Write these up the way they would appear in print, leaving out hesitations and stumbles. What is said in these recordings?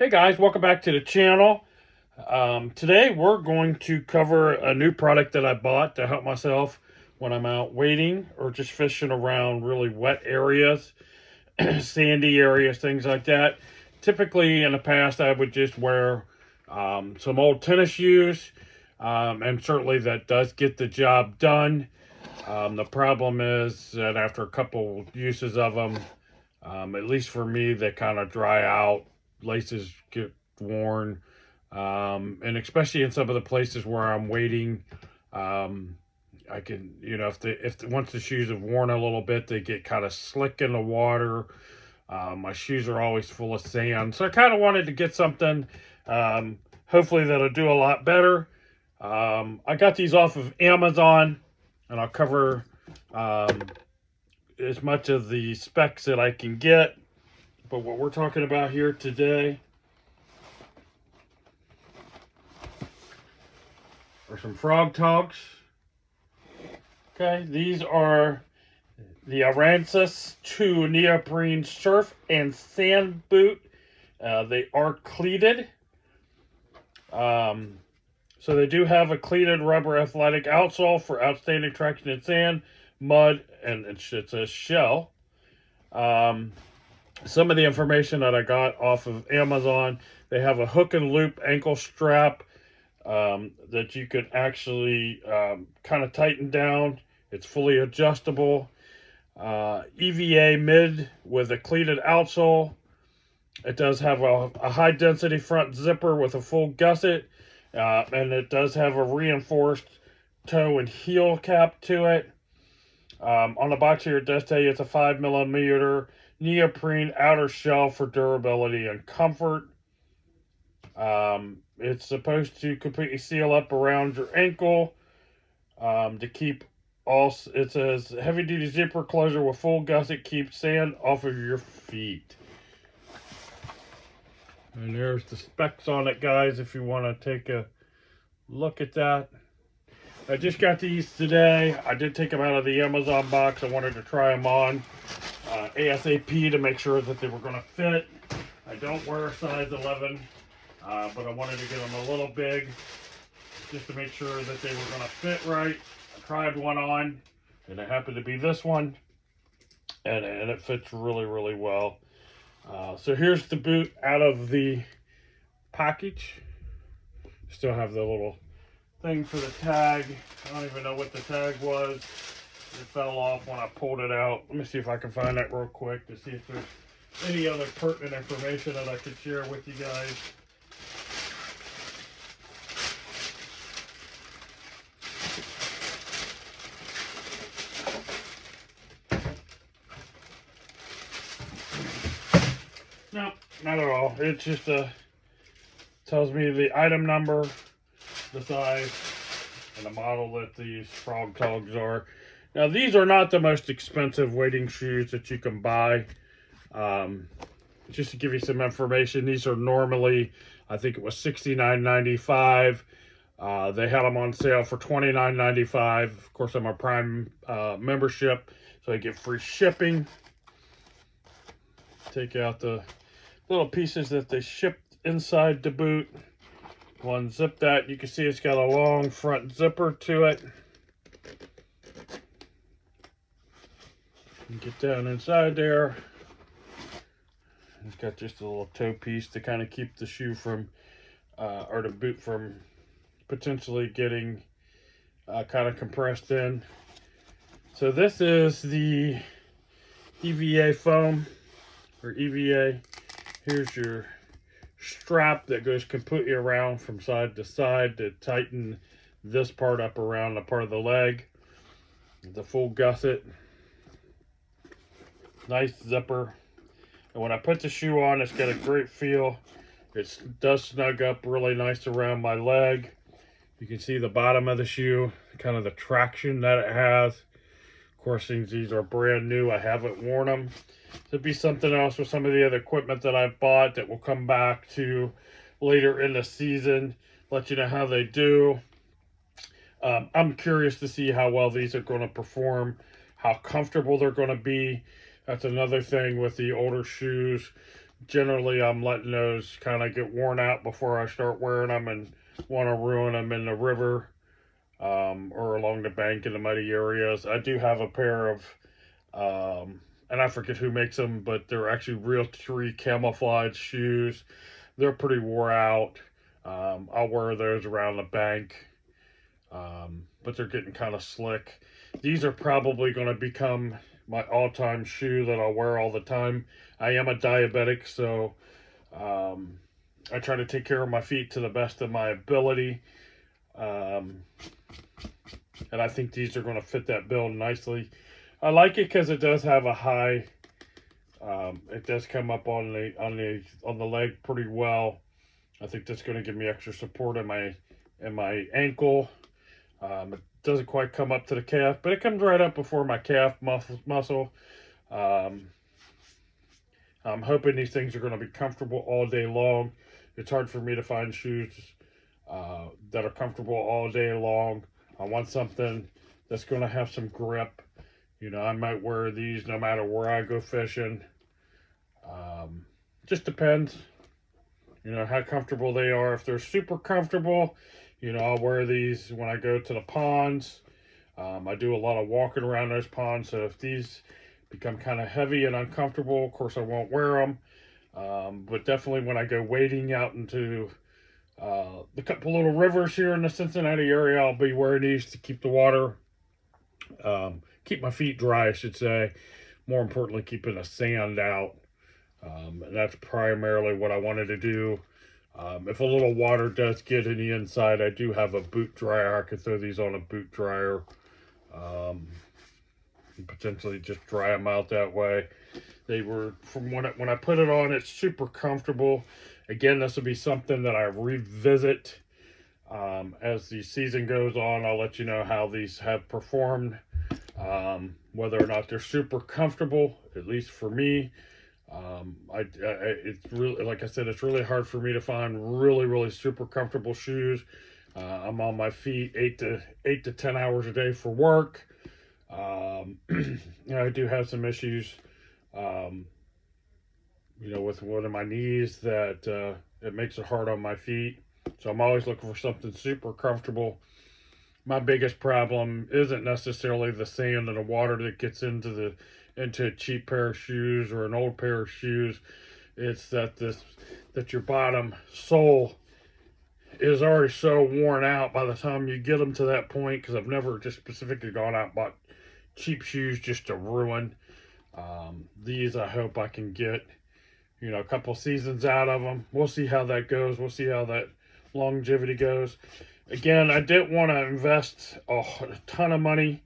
Hey guys, welcome back to the channel. Today we're going to cover a new product that I bought to help myself when I'm out wading or just fishing around really wet areas, sandy areas, things like that. Typically in the past I would just wear some old tennis shoes, and certainly that does get the job done. The problem is that after a couple uses of them, at least for me, they kind of dry out, laces get worn, and especially in some of the places where I'm waiting, I can, once the shoes have worn a little bit, they get kind of slick in the water. My shoes are always full of sand, so I kind of wanted to get something, hopefully that'll do a lot better. I got these off of Amazon, and I'll cover as much of the specs that I can get. But what we're talking about here today are some Frog Togs. Okay, these are the Aransas 2 neoprene surf and sand boot. They are cleated. So they do have a cleated rubber athletic outsole for outstanding traction in sand, mud, and it says shell. Some of the information that I got off of Amazon, they have a hook and loop ankle strap that you can actually kind of tighten down. It's fully adjustable. EVA mid with a cleated outsole. It does have a high density front zipper with a full gusset, and it does have a reinforced toe and heel cap to it. On the box here, it does tell you it's a 5mm neoprene outer shell for durability and comfort. It's supposed to completely seal up around your ankle to keep all. It says heavy duty zipper closure with full gusset keeps sand off of your feet. And there's the specs on it, guys, if you want to take a look at that. I just got these today. I did take them out of the Amazon box. I wanted to try them on ASAP to make sure that they were going to fit. I don't wear a size 11, but I wanted to get them a little big just to make sure that they were going to fit right. I tried one on, and it happened to be this one, and it fits really, really well. So here's the boot out of the package. Still have the little thing for the tag. I don't even know what the tag was. It fell off when I pulled it out. Let me see if I can find that real quick to see if there's any other pertinent information that I could share with you guys. No, not at all. It just tells me the item number, the size, and the model that these Frog Togs are. Now, these are not the most expensive wading shoes that you can buy. Just to give you some information, these are normally, I think it was $69.95. They had them on sale for $29.95. Of course, I'm a Prime membership, so I get free shipping. Take out the little pieces that they shipped inside the boot. Unzip that. You can see it's got a long front zipper to it. And get down inside there. It's got just a little toe piece to kind of keep the shoe from, or the boot from potentially getting kind of compressed in. So this is the EVA foam, or EVA. Here's your strap that goes completely around from side to side to tighten this part up around the part of the leg. The full gusset. Nice zipper. And when I put the shoe on, it's got a great feel. It does snug up really nice around my leg. You can see the bottom of the shoe, kind of the traction that it has. Of course, since these are brand new, I haven't worn them. There'll be something else with some of the other equipment that I've bought that we'll come back to later in the season. Let you know how they do. I'm curious to see how well these are going to perform, how comfortable they're going to be. That's another thing with the older shoes. generally I'm letting those kind of get worn out before I start wearing them and want to ruin them in the river, or along the bank in the muddy areas. I do have a pair of, and I forget who makes them, but they're actually Realtree camouflage shoes. They're pretty wore out. I'll wear those around the bank, but they're getting kind of slick. These are probably going to become my all-time shoe that I'll wear all the time. I am a diabetic, so I try to take care of my feet to the best of my ability. Um, and I think these are going to fit that bill nicely. I like it because it does have a high. It does come up on the leg pretty well. I think that's going to give me extra support in my ankle. It doesn't quite come up to the calf, but it comes right up before my calf muscle. I'm hoping these things are going to be comfortable all day long. It's hard for me to find shoes that are comfortable all day long. I want something that's going to have some grip. You know, I might wear these no matter where I go fishing. Just depends, you know, how comfortable they are. If they're super comfortable, you know, I'll wear these when I go to the ponds. I do a lot of walking around those ponds, so if these become kind of heavy and uncomfortable, of course I won't wear them. But definitely when I go wading out into the couple little rivers here in the Cincinnati area, I'll be wearing these to keep the water, keep my feet dry, I should say. More importantly, keeping the sand out. And that's primarily what I wanted to do. If a little water does get in the inside, I do have a boot dryer. I could throw these on a boot dryer. And potentially just dry them out that way. They were, from when I put it on, it's super comfortable. Again, this will be something that I revisit as the season goes on. I'll let you know how these have performed, whether or not they're super comfortable, at least for me. It's really, like I said, it's really hard for me to find really super comfortable shoes. I'm on my feet 8 to 10 hours a day for work. You know, I do have some issues, you know, with one of my knees that it makes it hard on my feet. So I'm always looking for something super comfortable. My biggest problem isn't necessarily the sand and the water that gets into a cheap pair of shoes or an old pair of shoes. It's that your bottom sole is already so worn out by the time you get them to that point, because I've never just specifically gone out and bought cheap shoes just to ruin. These I hope I can get, you know, a couple seasons out of them. We'll see how that goes. We'll see how that longevity goes. Again, I didn't want to invest a ton of money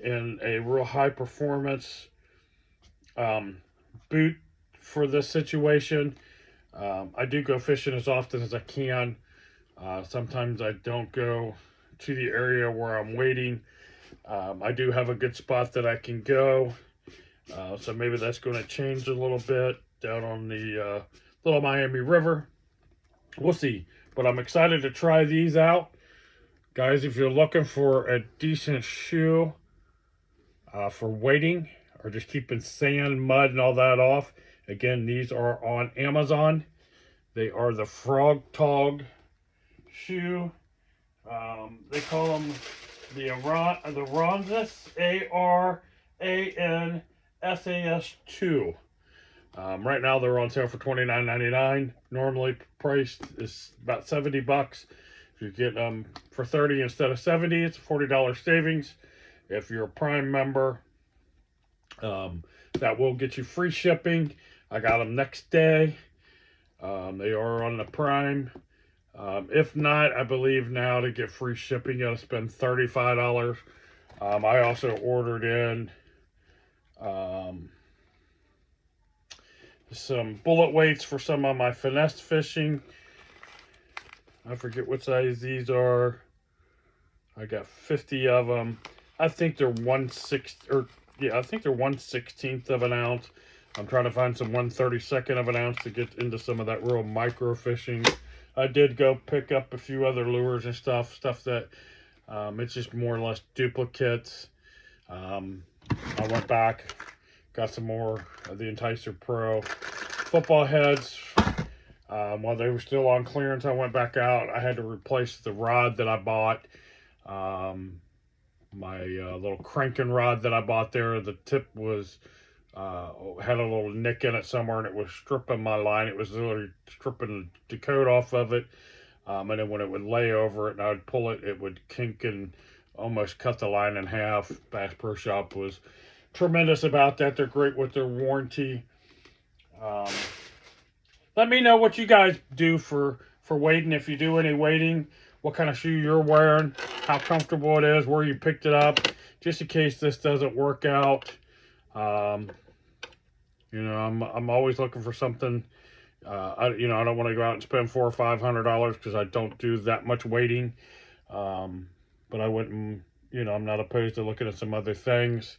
in a real high performance boot for this situation. I do go fishing as often as I can. Sometimes I don't go to the area where I'm waiting. I do have a good spot that I can go. So maybe that's going to change a little bit down on the Little Miami River. We'll see. But I'm excited to try these out. Guys, if you're looking for a decent shoe for wading or just keeping sand, mud, and all that off, again, these are on Amazon. They are the Frog Tog shoe. They call them the Aransas, ARANSAS2. Right now they're on sale for $29.99. Normally priced is about $70. If you get them for $30 instead of $70, it's a $40 savings. If you're a Prime member, that will get you free shipping. I got them next day. They are on the Prime. If not, I believe now to get free shipping, you gotta spend $35. I also ordered in some bullet weights for some of my finesse fishing. I forget what size these are. I got 50 of them. I think they're 1/16th of an ounce. I'm trying to find some 1/32 of an ounce to get into some of that real micro fishing. I did go pick up a few other lures and stuff that it's just more or less duplicates. I went back, got some more of the Enticer Pro football heads. While they were still on clearance, I went back out. I had to replace the rod that I bought. My little cranking rod that I bought there, the tip was had a little nick in it somewhere, and it was stripping my line. It was literally stripping the coat off of it. And then when it would lay over it and I would pull it, it would kink and almost cut the line in half. Bass Pro Shop was tremendous about that. They're great with their warranty. Let me know what you guys do for wading, if you do any wading, what kind of shoe you're wearing, how comfortable it is, where you picked it up, just in case this doesn't work out. You know, I'm always looking for something. I don't want to go out and spend $400 or $500 because I don't do that much wading. But I wouldn't, I'm not opposed to looking at some other things.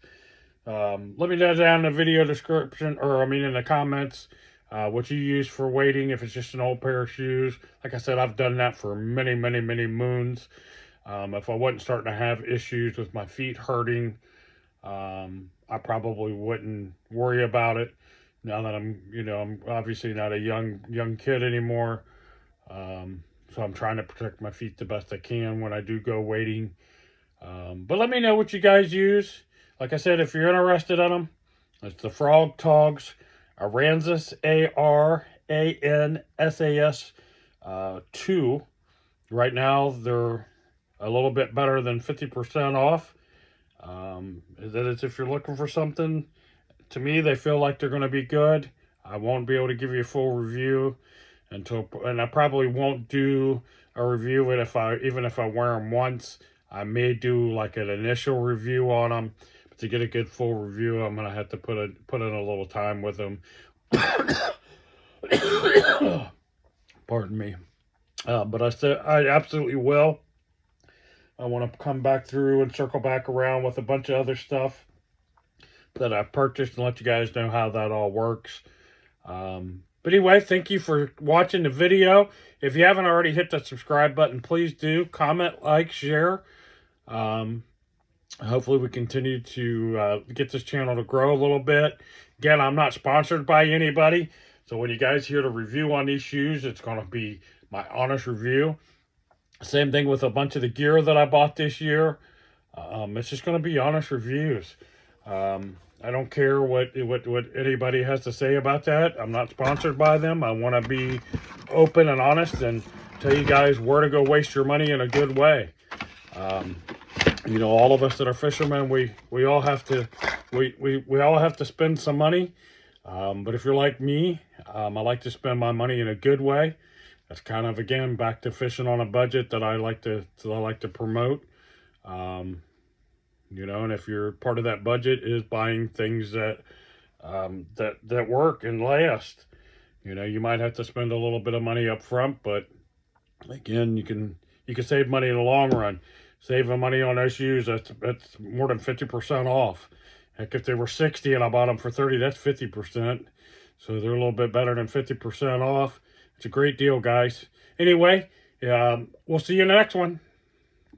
Let me know down in the video description, or in the comments, what you use for wading, if it's just an old pair of shoes. Like I said, I've done that for many, many, many moons. If I wasn't starting to have issues with my feet hurting, I probably wouldn't worry about it. Now that I'm obviously not a young kid anymore. So I'm trying to protect my feet the best I can when I do go wading. But let me know what you guys use. Like I said, if you're interested in them, it's the Frog Togs Aransas, Aransas 2. Right now, they're a little bit better than 50% off. That is, if you're looking for something, to me, they feel like they're going to be good. I won't be able to give you a full review and I probably won't do a review even if I wear them once. I may do like an initial review on them, but to get a good full review, I'm gonna have to put in a little time with them. Pardon me, but I said I absolutely will. I want to come back through and circle back around with a bunch of other stuff that I purchased and let you guys know how that all works. But anyway, thank you for watching the video. If you haven't already hit that subscribe button, please do. Comment, like, share. Hopefully we continue to get this channel to grow a little bit. Again, I'm not sponsored by anybody. So when you guys hear the review on these shoes, it's going to be my honest review. Same thing with a bunch of the gear that I bought this year. It's just going to be honest reviews. I don't care what anybody has to say about that. I'm not sponsored by them. I want to be open and honest and tell you guys where to go waste your money in a good way. All of us that are fishermen, we all have to we all have to spend some money. But if you're like me, I like to spend my money in a good way. That's kind of, again, back to fishing on a budget that I like to promote. And if you're part of that budget is buying things that that work and last, you might have to spend a little bit of money up front, but again, you can save money in the long run. Saving money on those shoes, that's more than 50% off. Heck, if they were 60 and I bought them for 30, that's 50%. So they're a little bit better than 50% off. It's a great deal, guys. Anyway, we'll see you in the next one.